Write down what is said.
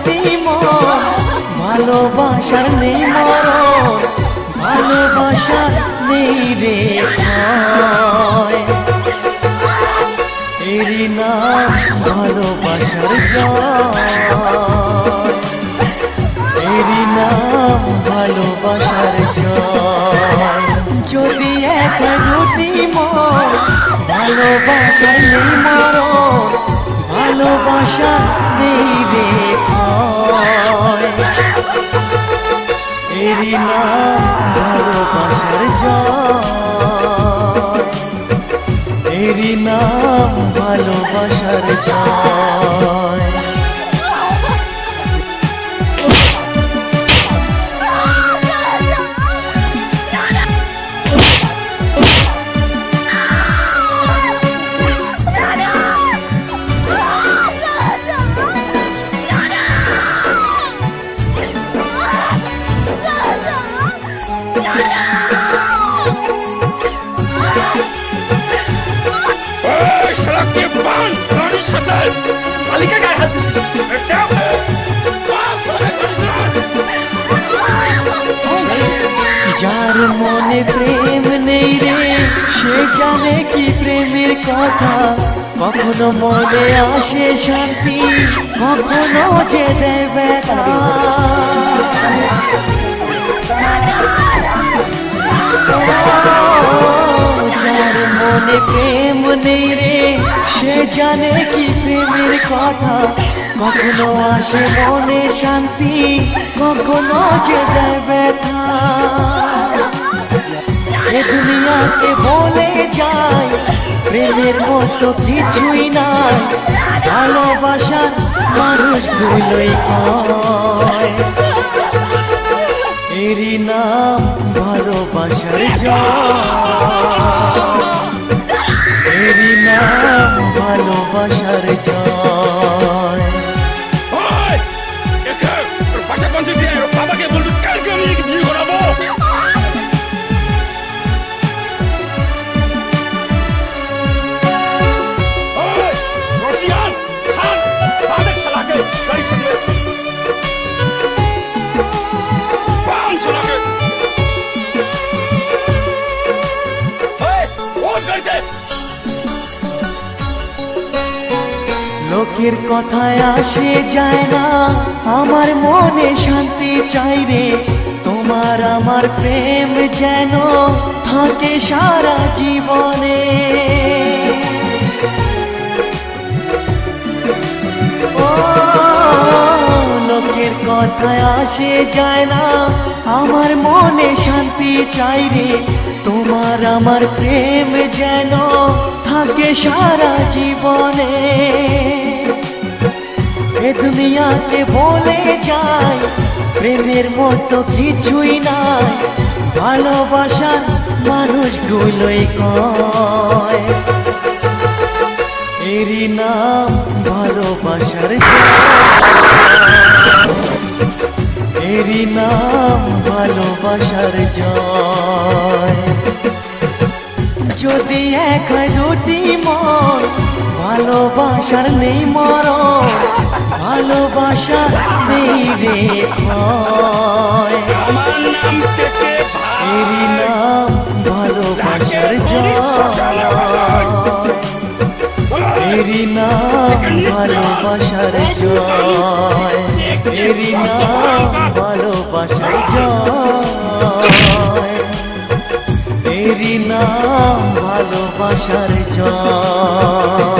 দুটি মন ভালোবাসার নেই মরণ ভালোবাসার নেই রে ক্ষয় এরই নাম ভালোবাসার জয় এরই নাম ভালোবাসার জয় যদি এক দুটি মন ভালোবাসার নেই মরণ ভালোবাসা নেই রে ক্ষয় এরই নাম ভালোবাসার জয় এরই নাম ভালোবাসার জয় যার মনে প্রেম নেই রে সে জানে কি প্রেমের কথা কখনো মনে আসে শান্তি কখনো যে দেয় ব্যথা যার মনে প্রেম নেই রে সে জানে কি প্রেমের কথা কখনো আসে মনে শান্তি কখনো যে দেয় ব্যথা এ দুনিয়াকে বলে যায় প্রেমের মতো কিছুই নাই ভালোবাসার মানুষগুলোই কয় এরই নাম ভালোবাসার জয় এরই নাম ভালোবাসার জয় লোকের কথায় আসে যায় না আমার মনে শান্তি চাই রে তোমার আমার প্রেম যেন থাকে সারা জীবনে ও লোকের কথায় আসে যায় না আমার মনে শান্তি চাই রে তোমার আমার প্রেম যেন থাকে সারা জীবনে এ দুনিয়াকে বলে যায় প্রেমের মতো কিছুই নাই ভালোবাসার মানুষগুলোই কয় এরই নাম ভালোবাসার জয় এরই নাম ভালোবাসার জয় যদি এক হয় দুটি মন ভালোবাসার নেই মরণ ভালোবাসার নেই রে ক্ষয় এরই নাম ভালোবাসার জয় এরই নাম ভালোবাসার জয় এরই নাম ভালোবাসার জয় এরই নাম ভালোবাসার জয়